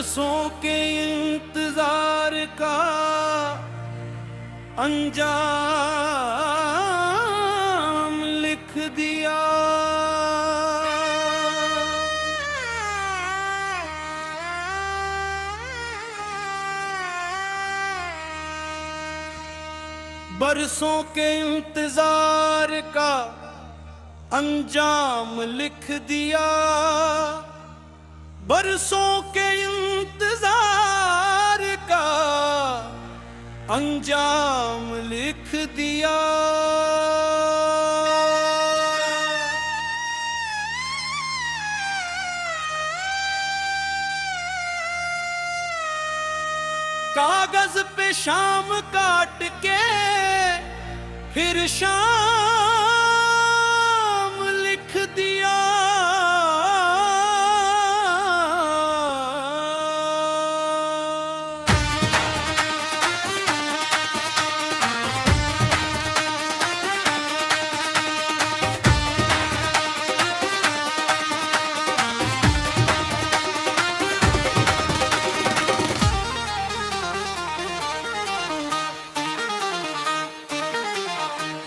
बरसों के इंतजार का अंजाम लिख दिया। बरसों के इंतजार का अंजाम लिख दिया। बरसों के इंतजार का अंजाम लिख दिया। कागज पे शाम काट के फिर शाम लिख दिया।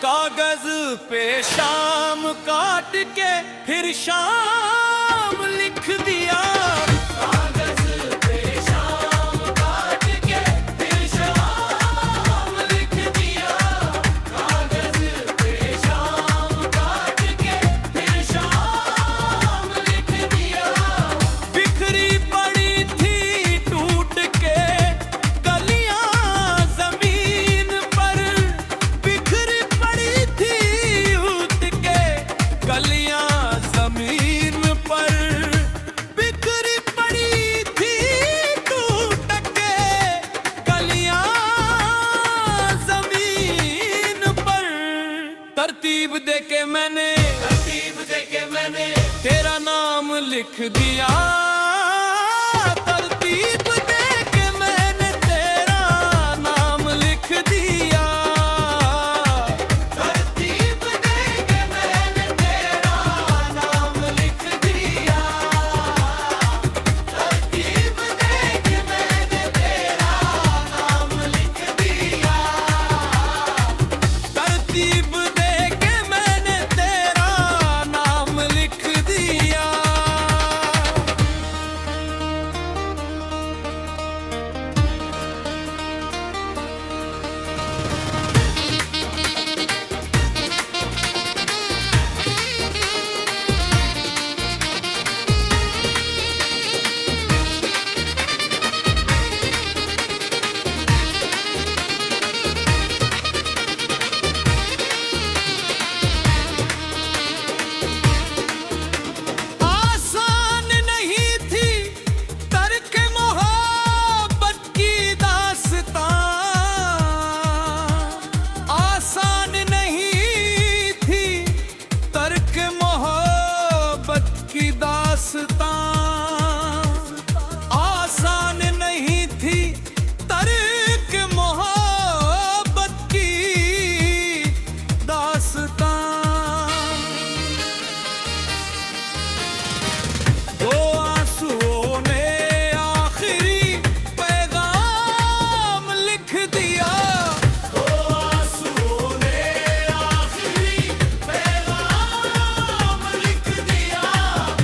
कागज पे शाम काट के फिर शाम लिख दिया। कागज पे शाम काट के फिर शाम लिख दिया। कागज पे शाम काट के फिर शाम लिख दिया। बिखरी पड़ी थी टूट के कलियां जमीन पर। बिखरी कलियां जमीन पर। बिखरी पड़ी थी टूट के कलियां जमीन पर। तरतीब दे के मैंने तेरा नाम लिख दिया। तरतीब दे के मैंने तेरा नाम लिख दिया। आसान नहीं थी तर्क मोहब्बत की दास्तां। दो आंसुओं ने आखिरी पैगाम लिख दिया। दो आंसुओं ने आखिरी पैगाम लिख दिया।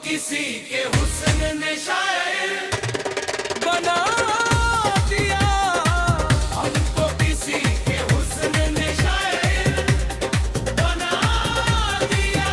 किसी के हुस्न ने शायर बना दिया। हमको किसी के हुस्न ने शायर बना दिया।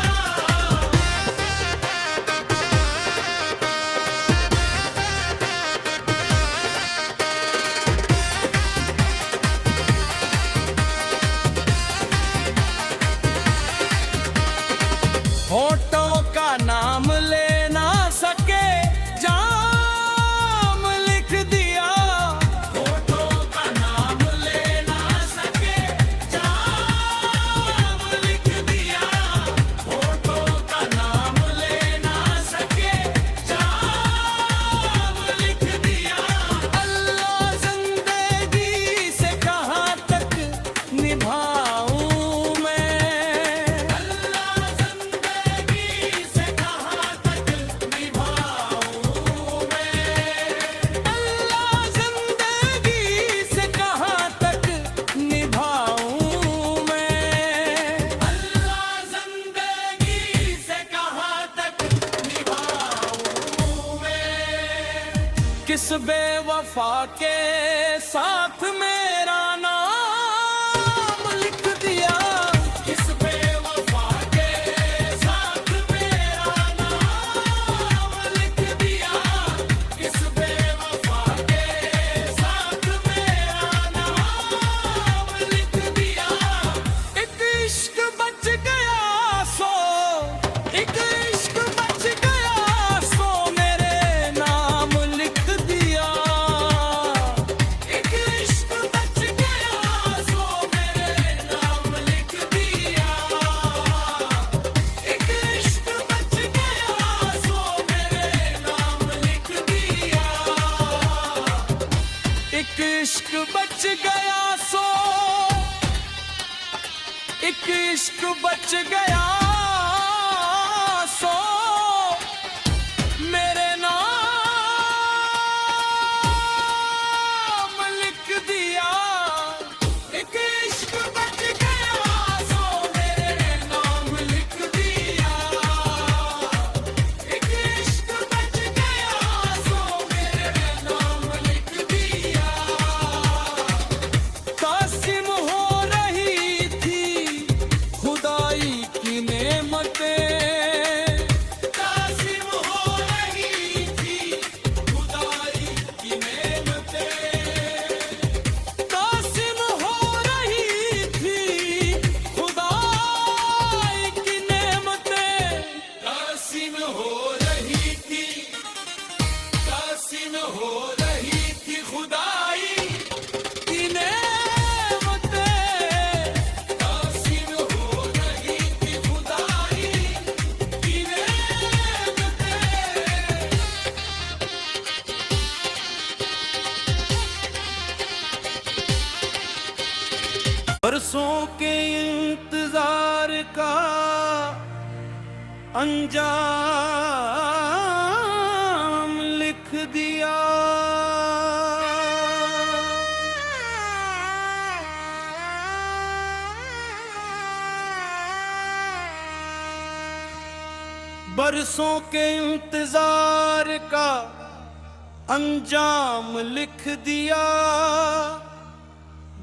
निभाऊं मैं। अल्लाह जिंदगी से कहाँ तक निभाऊं मैं। अल्लाह जिंदगी से कहाँ तक निभाऊं मैं। अल्लाह जिंदगी से कहाँ तक निभाऊं मैं। किस बेवफा के साथ मेरा नाम लिख दिया। किस बेवफा के साथ मेरा नाम लिख दिया। किस बेवफा के साथ मेरा नाम लिख दिया। एक इश्क बच गया सो, एक इश्क बच गया सो मेरे नाम लिख दिया। एक इश्क बच गया सो मेरे नाम लिख दिया। एक इश्क बच गया सो मेरे नाम लिख दिया। एक इश्क बच गया सो, एक इश्क बच गया सो मेरे नाम लिख दिया। एक इश्क बच गया सो मेरे नाम लिख दिया। एक इश्क बच गया सो मेरे नाम लिख दिया। कासिम हो रही थी खुदाई की नेमतें। कासिम हो रही थी खुदाई की नेमतें। कासिम हो रही थी खुदाई की नेमतें। कासिम हो रही थी, कासिम हो रही थी खुदाई की नेमतें। कासिम हो रही थी खुदाई की नेमतें। बरसों के इंतजार का अंजाम लिख दिया। बरसों के इंतजार का अंजाम लिख दिया।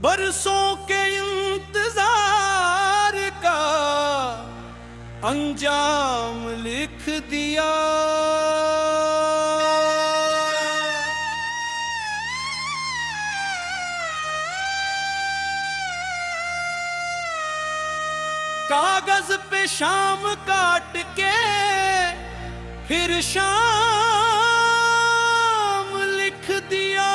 बरसों के इंतजार का अंजाम लिख दिया। कागज पे शाम काट के फिर शाम लिख दिया।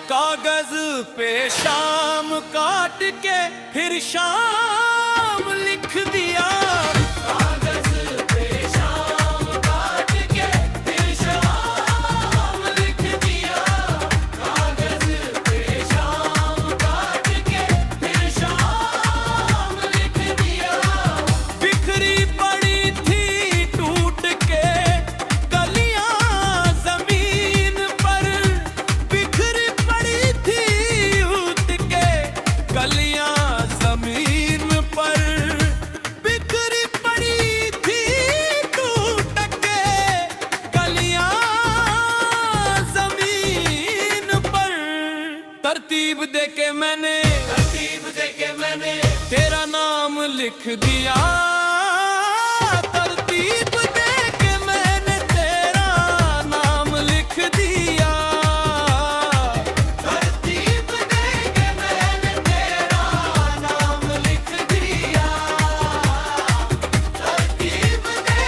कागज पे शाम काट के फिर शाम लिख दिया। कागज पे शाम काट के फिर शाम लिख दिया। कागज पे शाम काट के फिर शाम लिख दिया। बिखरी पड़ी थी टूट के कलियां जमीन पर। बिखरी पड़ी थी टूट के कलियां जमीन पर। बिखरी पड़ी थी टूट के कलियां जमीन पर। तरतीब दे के मैंने तेरा नाम लिख दिया। तरतीब दे के मैंने तेरा नाम लिख दिया। तरतीब दे के मैंने तेरा नाम लिख दिया। तरतीब दे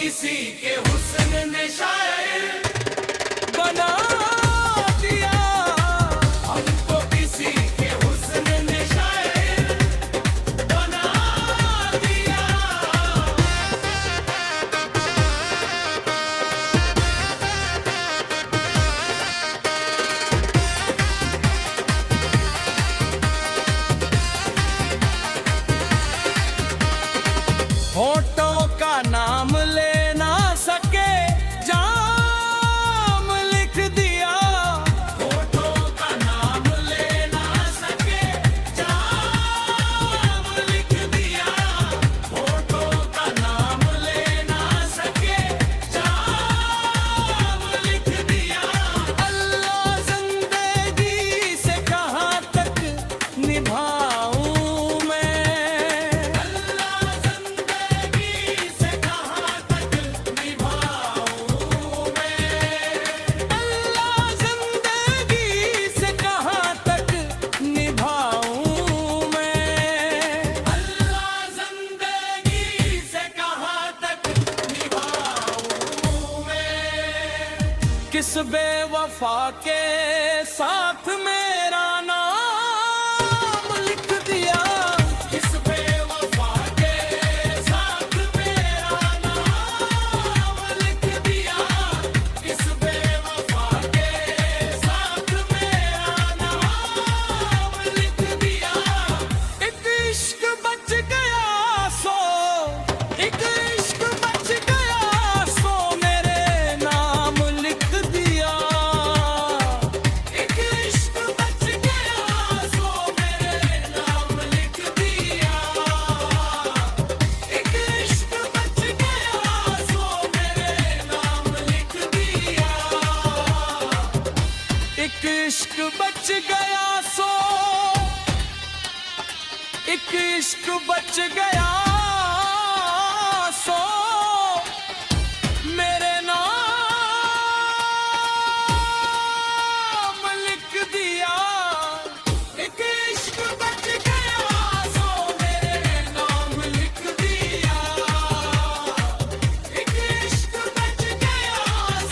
किसी के हुस्न ने शायर बना दिया, हमको किसी के हुस्न ने शायर बना दिया। होठों का नाम ले ना सके जाम लिख दिया, होठों का नाम ले ना सके जाम लिख दिया, होठों का नाम ले ना सके जाम लिख दिया। अल्लाह जिंदगी से कहाँ तक निभाऊं मैं, अल्लाह जिंदगी से कहाँ तक निभाऊं मैं, अल्लाह जिंदगी से कहाँ तक निभाऊं मैं, अल्लाह जिंदगी से कहाँ तक निभाऊं मैं। किस बेवफा के साथ मेरा नाम लिख दिया, किस बेवफा के साथ मेरा नाम लिख दिया, किस बेवफा के साथ मेरा नाम लिख दिया। एक इश्क बच गया सो, एक इश्क बच गया सो मेरे नाम लिख दिया, एक इश्क बच गया सो मेरे नाम लिख दिया, एक इश्क बच गया सो मेरे नाम लिख दिया, एक इश्क बच गया सो, एक इश्क बच गया सो मेरे नाम लिख दिया, एक इश्क बच गया सो मेरे नाम लिख दिया, एक इश्क बच गया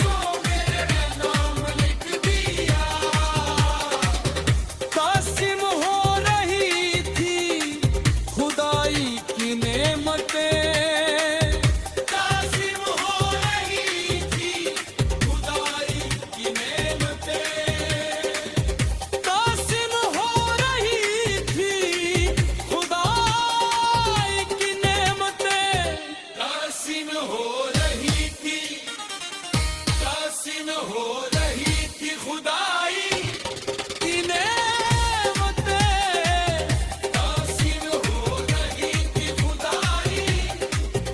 सो मेरे नाम लिख दिया। कासिम हो रही थी खुदाई की नेमतें, कासिम हो रही थी खुदाई की नेमतें, कासिम हो रही थी खुदाई की नेमतें, कासिम हो रही थी, कासिम हो रही थी खुदाई की नेमतें, कासिम हो रही थी खुदाई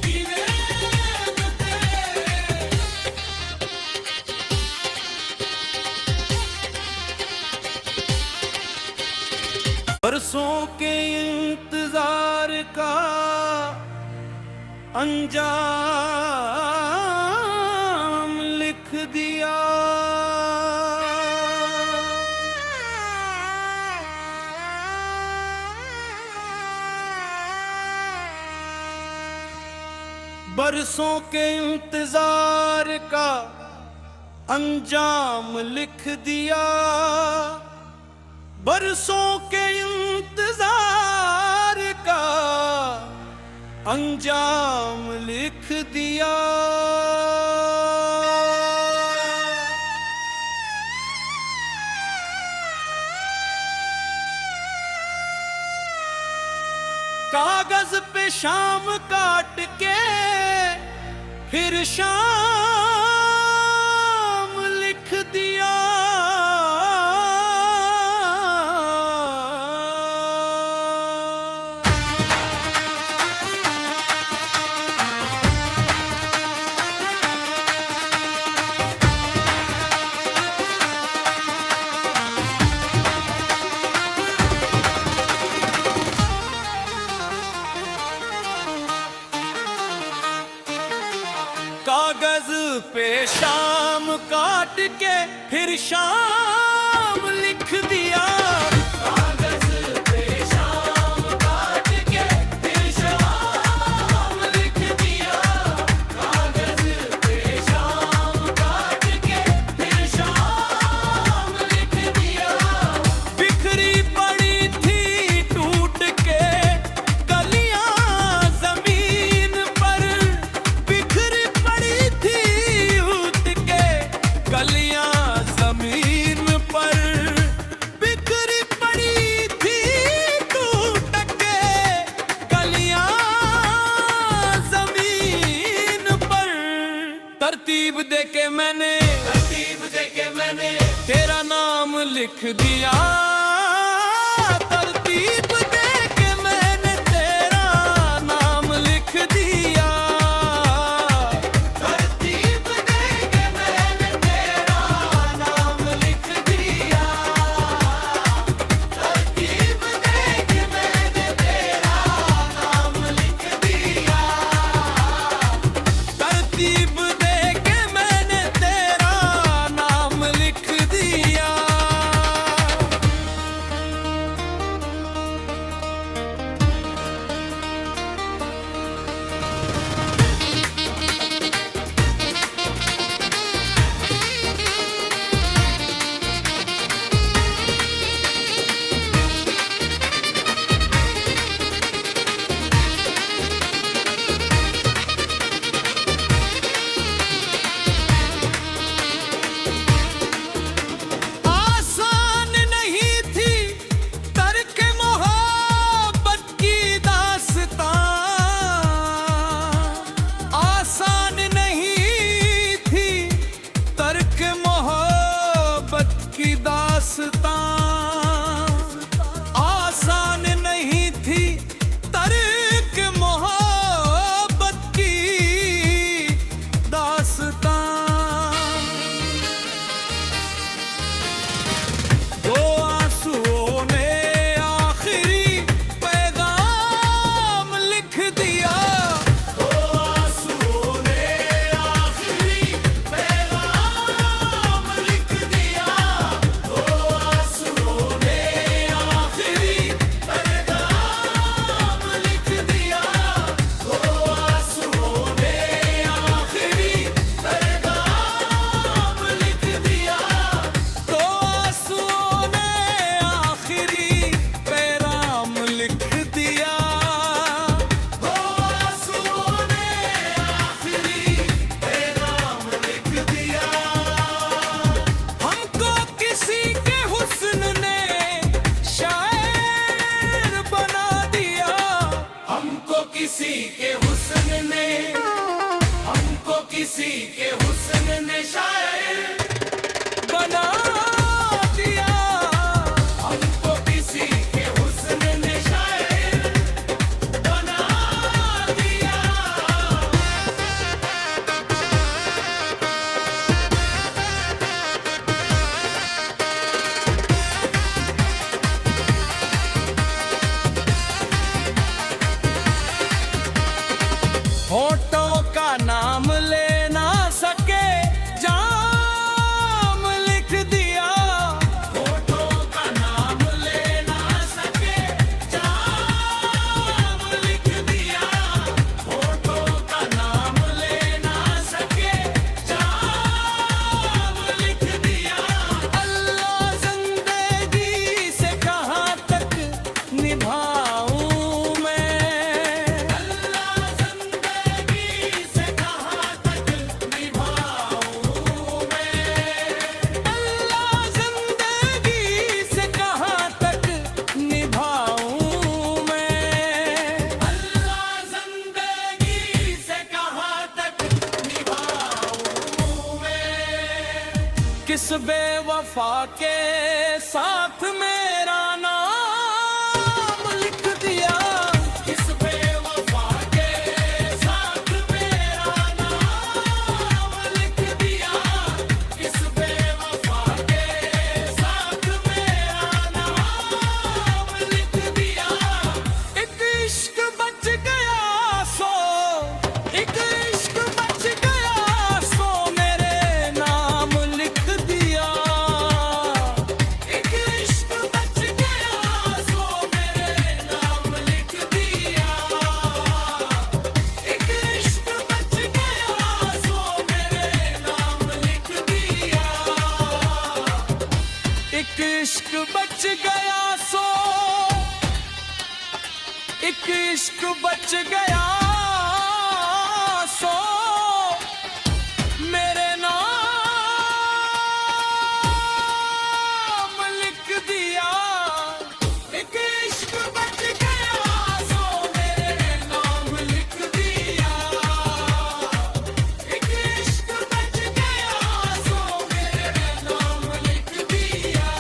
की नेमतें। बरसों के इंतजार का अंजाम लिख दिया, बरसों के इंतजार का अंजाम लिख दिया, बरसों के इंतजार का अंजाम लिख दिया। कागज पे शाम काट के फिर शाम लिख दिया, कागज पे शाम काट के फिर शाम लिख दिया, कागज पे शाम काट के फिर शाम लिख दिया, कागज लिख दिया तरतीब दे के मैंने तेरा नाम लिख दिया तरतीब दे के मैंने तेरा नाम लिख दिया तरतीब दे के मैंने तेरा नाम लिख दिया तरतीब दे के मैंने तेरा नाम लिख दिया आसान नहीं थी तर्क मोहब्बत की दास्तां आसान नहीं थी तर्क मोहब्बत की दास्तां आसान नहीं थी तर्क मोहब्बत की दास्तां दो आंसुओं ने आखिरी पैगाम लिख दिया दो आंसुओं ने आखिरी पैगाम लिख दिया दो आंसुओं ने आखिरी पैगाम लिख दिया दो आंसुओं ने आखिरी पैगाम लिख दिया तो आंसुओं ने आखिरी पैगाम लिख दिया तो आंसुओं ने आखिरी पैगाम लिख दिया हमको किसी के हुस्न ने शायर बना दिया हमको किसी के हुस्न ने हमको किसी के हुस्न ने शायर बना दिया हमको किसी के हुस्न ने शायर बना दिया होठों का नाम ले ना सके जाम लिख दिया होठों का नाम ले ना सके जाम लिख दिया होठों का नाम ले ना सके जाम लिख दिया अल्लाह जिंदगी से कहाँ तक निभाऊं मैं अल्लाह जिंदगी से कहाँ तक निभाऊं मैं अल्लाह जिंदगी से कहाँ तक निभाऊं मैं अल्लाह जिंदगी से कहाँ तक निभाऊं मैं किस बेवफा के साथ मेरा नाम लिख दिया किस बेवफा के साथ मेरा नाम लिख दिया किस बेवफा के साथ मेरा नाम लिख दिया एक इश्क बच गया सो एक इश्क बच गया सो मेरे नाम लिख दिया एक इश्क बच गया सो मेरे नाम लिख दिया एक इश्क बच गया सो मेरे नाम लिख दिया एक इश्क बच गया सो एक इश्क बच गया सो मेरे नाम लिख दिया एक इश्क बच गया सो मेरे नाम लिख दिया एक इश्क बच गया सो मेरे नाम लिख दिया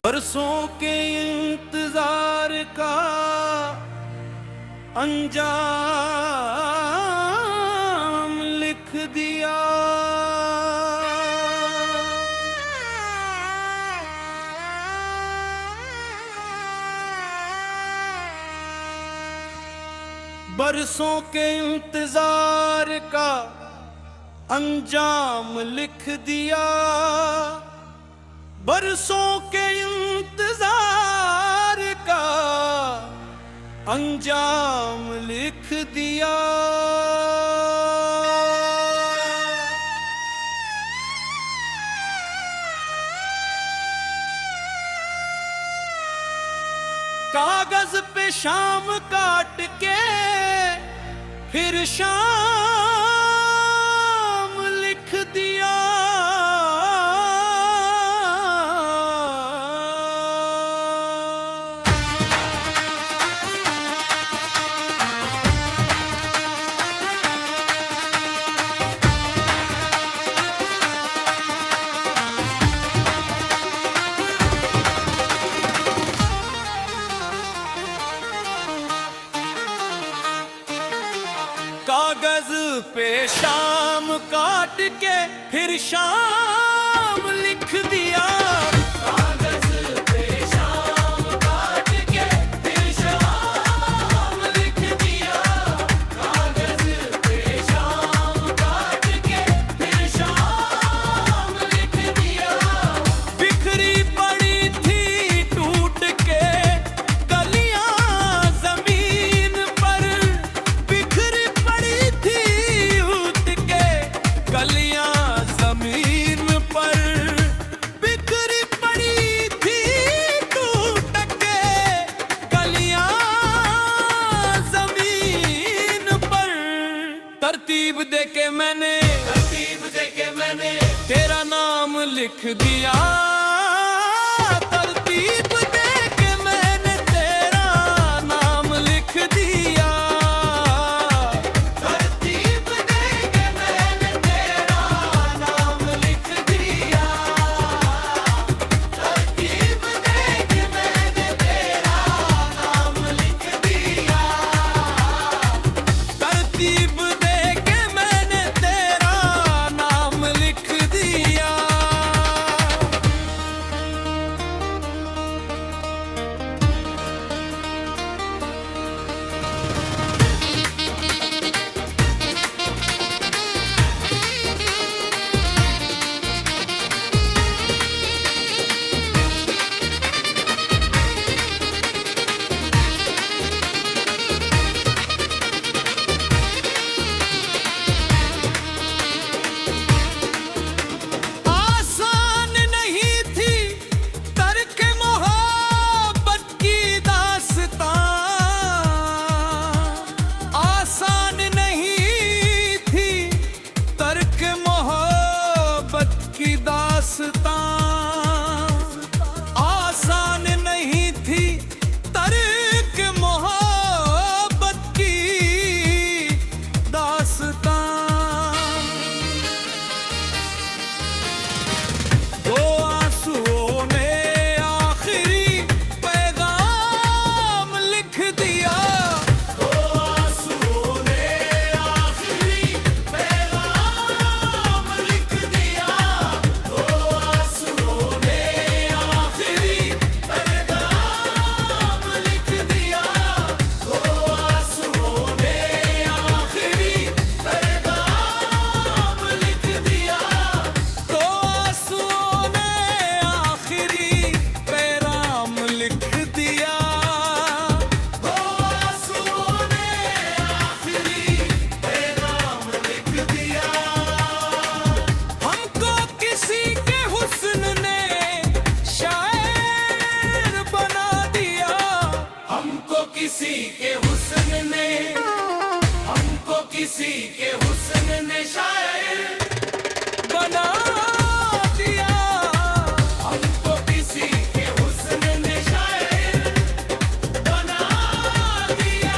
बरसों के इंतजार का अंजाम लिख दिया। बरसों के इंतजार का अंजाम लिख दिया। बरसों के इंतजार का अंजाम लिख दिया। कागज पे शाम काट के फिर शाम लिख दिया। कागज पे शाम काट के फिर शाम लिख दिया। कागज पे शाम काट के फिर शाम लिख दिया। कागज पे शाम काट के फिर शाम लिख दिया। बिखरी पड़ी थी टूट के कलियां जमीन पर। बिखरी कलियां जमीन पर। बिखरी पड़ी थी टूट के कलियां जमीन पर। तरतीब दे के मैंने तेरा नाम लिख दिया। तरतीब दे के मैंने तेरा नाम लिख दिया। आसान नहीं थी तर्क मोहब्बत की दास्तां। दो आंसुओं ने आखिरी पैगाम लिख दिया। दो आंसुओं ने आखिरी पैगाम लिख दिया। दो आंसुओं ने आखिरी पैगाम लिख दिया। दो आंसुओं ने आखिरी पैगाम लिख दिया। दो आंसुओं ने आखिरी पैगाम लिख दिया। दो आंसुओं ने आखिरी पैगाम लिख दिया। हमको किसी के हुस्न ने शायर बना दिया। हमको किसी के हुस्न ने शायर बना दिया। हमको किसी के हुस्न ने शायर बना दिया।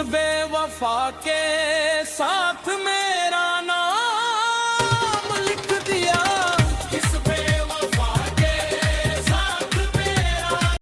बेवफा के साथ मेरा